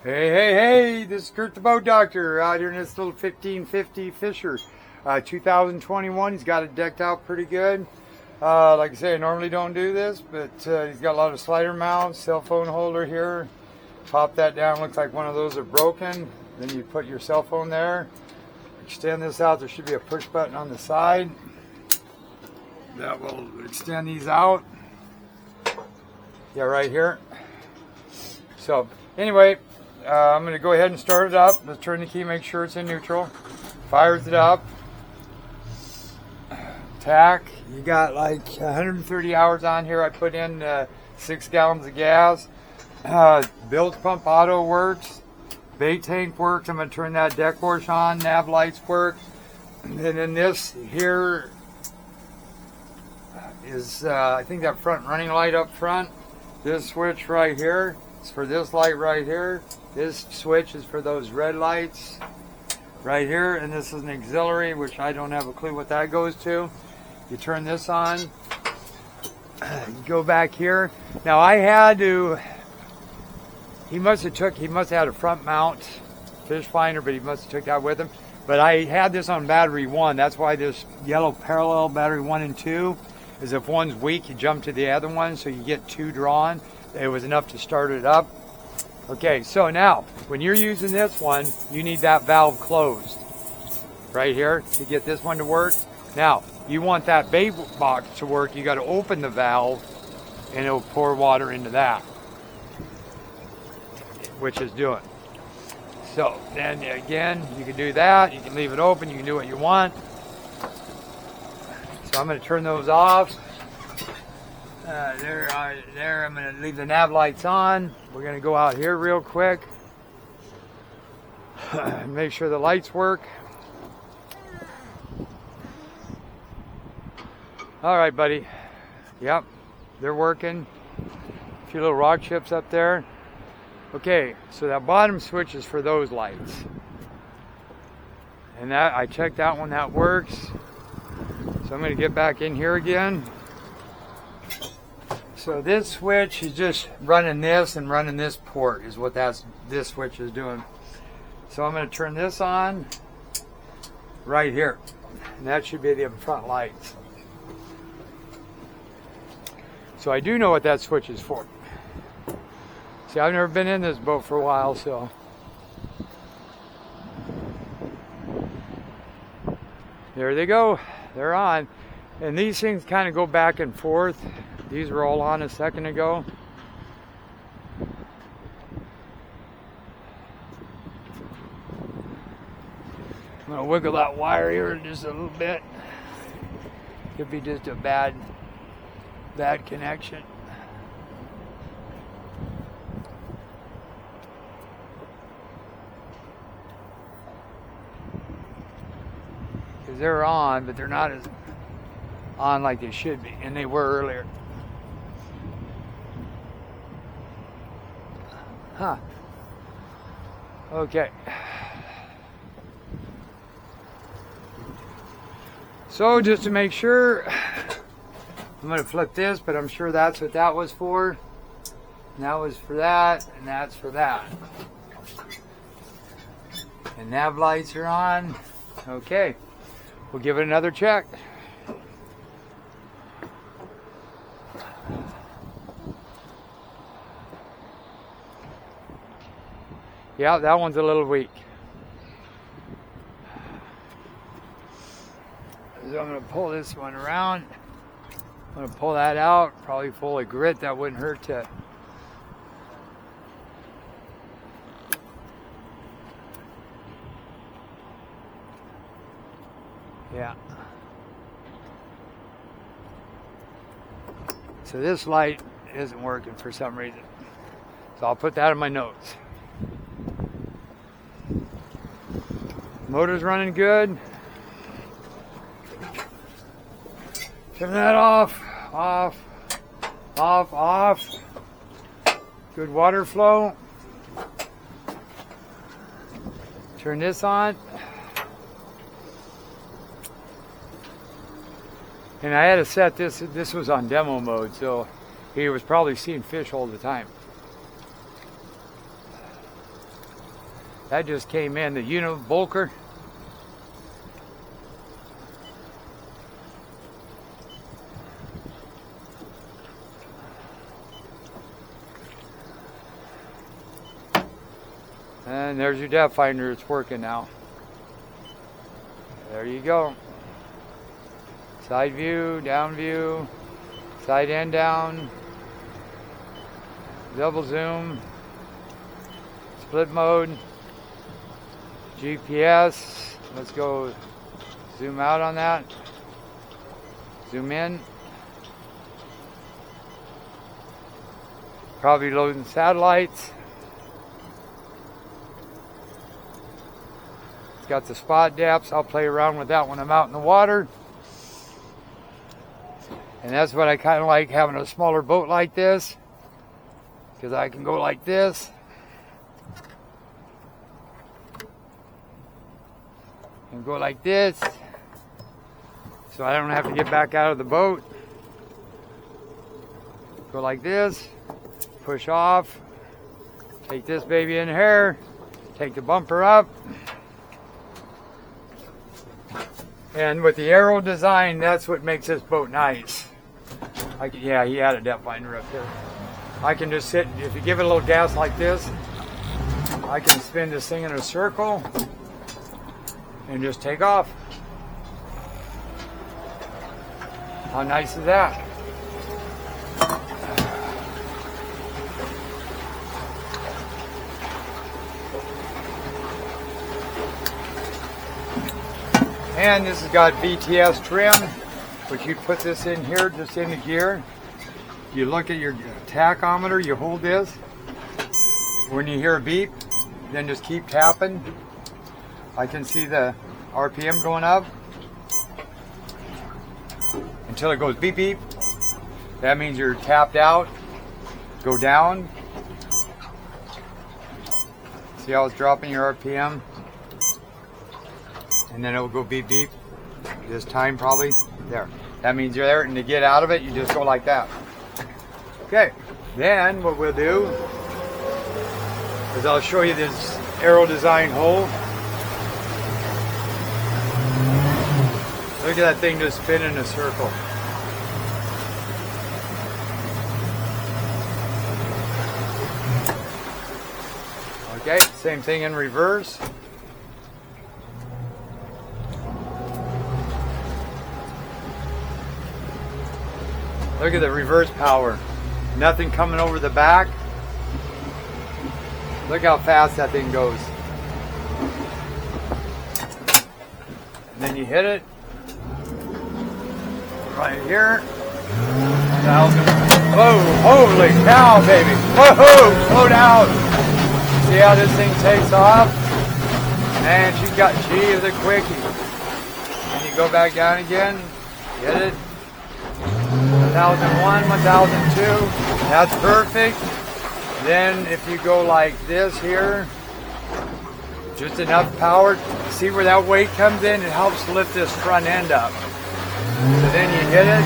Hey, this is Kurt the Boat Doctor out here in this little 1550 Fisher. 2021, he's got it decked out pretty good. Like I say, I normally don't do this, but he's got a lot of slider mounts, cell phone holder here. Pop that down, looks like one of those are broken. Then you put your cell phone there. Extend this out, there should be a push button on the side. That will extend these out. Yeah, right here. So, anyway, I'm going to go ahead and start it up. Let's turn the key, make sure it's in neutral. Fires it up. Tack. You got like 130 hours on here. I put in 6 gallons of gas. Bilge pump auto works. Bait tank works. I'm going to turn that deck wash on. Nav lights work. And then this here is, I think that front running light up front. This switch right here is for this light right here. This switch is for those red lights right here, and this is an auxiliary, which I don't have a clue what that goes to. You turn this on, you go back here. Now I had to, he must have had a front mount fish finder, but he must have took that with him. But I had this on battery 1. That's why this yellow parallel battery 1 and 2 is if one's weak, you jump to the other one, so you get 2 drawn. It was enough to start it up. Okay, so now, when you're using this one, you need that valve closed right here to get this one to work. Now, you want that bait box to work, you got to open the valve and it'll pour water into that, which is doing. So, then again, you can do that, you can leave it open, you can do what you want. So I'm going to turn those off. There, I'm going to leave the nav lights on. We're going to go out here real quick. Make sure the lights work. All right, buddy. Yep, they're working. A few little rock chips up there. Okay, so that bottom switch is for those lights. And that, I checked that one, that works. So I'm going to get back in here again. So this switch is just running this and running this port is what this switch is doing. So I'm going to turn this on right here. And that should be the front lights. So I do know what that switch is for. See, I've never been in this boat for a while, so. There they go. They're on. And these things kind of go back and forth. These were all on a second ago. I'm going to wiggle that wire here just a little bit. Could be just a bad connection. Because they're on, but they're not as on like they should be, and they were earlier. Huh. Okay. So just to make sure, I'm going to flip this, but I'm sure that's what that was for. And that was for that, and that's for that. And nav lights are on. Okay. We'll give it another check. Yeah, that one's a little weak. So I'm going to pull this one around. I'm going to pull that out, probably full of grit. That wouldn't hurt to. Yeah. So this light isn't working for some reason. So I'll put that in my notes. Motor's running good. Turn that off, off, off, off. Good water flow. Turn this on. And I had to set this was on demo mode, so he was probably seeing fish all the time. That just came in, the Univolker. And there's your depth finder, it's working now. There you go. Side view, down view, side and down, double zoom, split mode, GPS. Let's go zoom out on that, zoom in. Probably loading satellites. It's got the spot depths. I'll play around with that when I'm out in the water. And that's what I kind of like, having a smaller boat like this, because I can go like this. And go like this. So I don't have to get back out of the boat. Go like this. Push off. Take this baby in here. Take the bumper up. And with the arrow design, that's what makes this boat nice. Yeah, he had a depth finder up there. I can just sit, if you give it a little gas like this, I can spin this thing in a circle and just take off. How nice is that? And this has got VTS trim, which you put this in here, just in the gear. You look at your tachometer, you hold this. When you hear a beep, then just keep tapping. I can see the RPM going up until it goes beep beep. That means you're tapped out. Go down. See how it's dropping your RPM? And then it will go beep beep. This time probably. There. That means you're there, and to get out of it, you just go like that. Okay. Then what we'll do is I'll show you this aero design hole. Look at that thing just spin in a circle. Okay, same thing in reverse. Look at the reverse power. Nothing coming over the back. Look how fast that thing goes. And then you hit it. Right here. Whoa, holy cow, baby. Whoa, slow down. See how this thing takes off? Man, she is a quickie. And you go back down again. Hit it. 1001, 1002, that's perfect. Then if you go like this here, just enough power, see where that weight comes in? It helps lift this front end up. So then you hit it.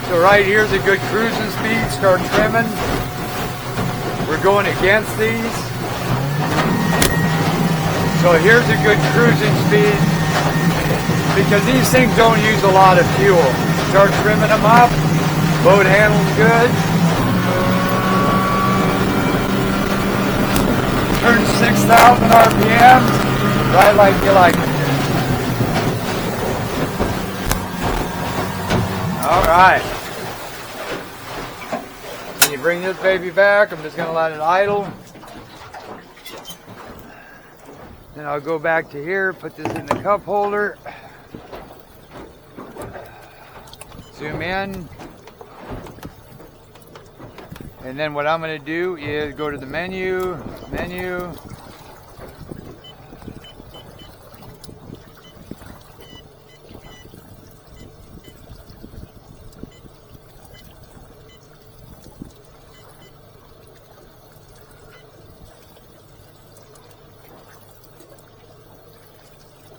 So right here's a good cruising speed, start trimming. We're going against these. So here's a good cruising speed, because these things don't use a lot of fuel. Start trimming them up. Boat handles good. Turn 6,000 RPMs. Right like you like it. All right. When you bring this baby back, I'm just going to let it idle. Then I'll go back to here, put this in the cup holder. Zoom in. And then what I'm going to do is go to the menu.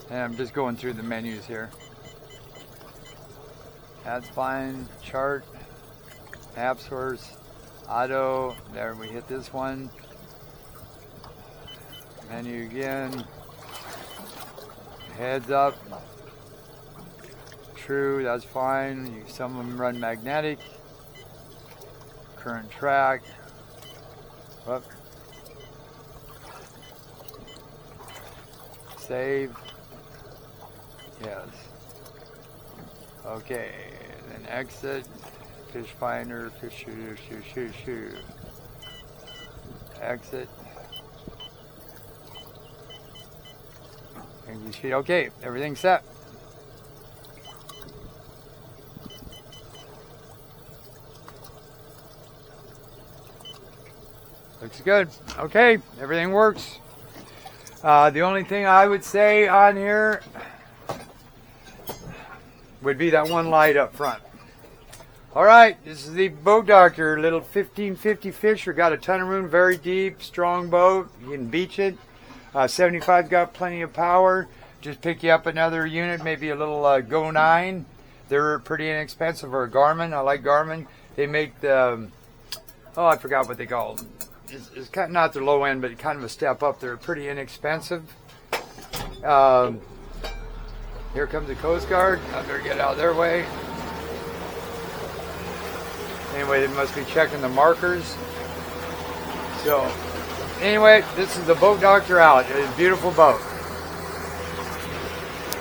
And I'm just going through the menus here. That's fine. Chart, app source, auto. There, we hit this one. Menu again. Heads up. True, that's fine. Some of them run magnetic. Current track. Whoop. Save. Yes. Okay. Then exit. Fish finder. Fish shoo. Exit. Okay. Everything's set. Looks good. Okay, everything works. The only thing I would say on here would be that one light up front. All right, this is the Boat Doctor, little 1550 fisher. Got a ton of room, very deep, strong boat. You can beach it. 75 got plenty of power. Just pick you up another unit, maybe a little Go 9. They're pretty inexpensive, or a Garmin. I like Garmin. They make the, oh, I forgot what they call them. It's kind of not the low end, but kind of a step up. They're pretty inexpensive. Here comes the Coast Guard. I better get out of their way. Anyway, they must be checking the markers. So, anyway, this is the Boat Doctor out. It's a beautiful boat.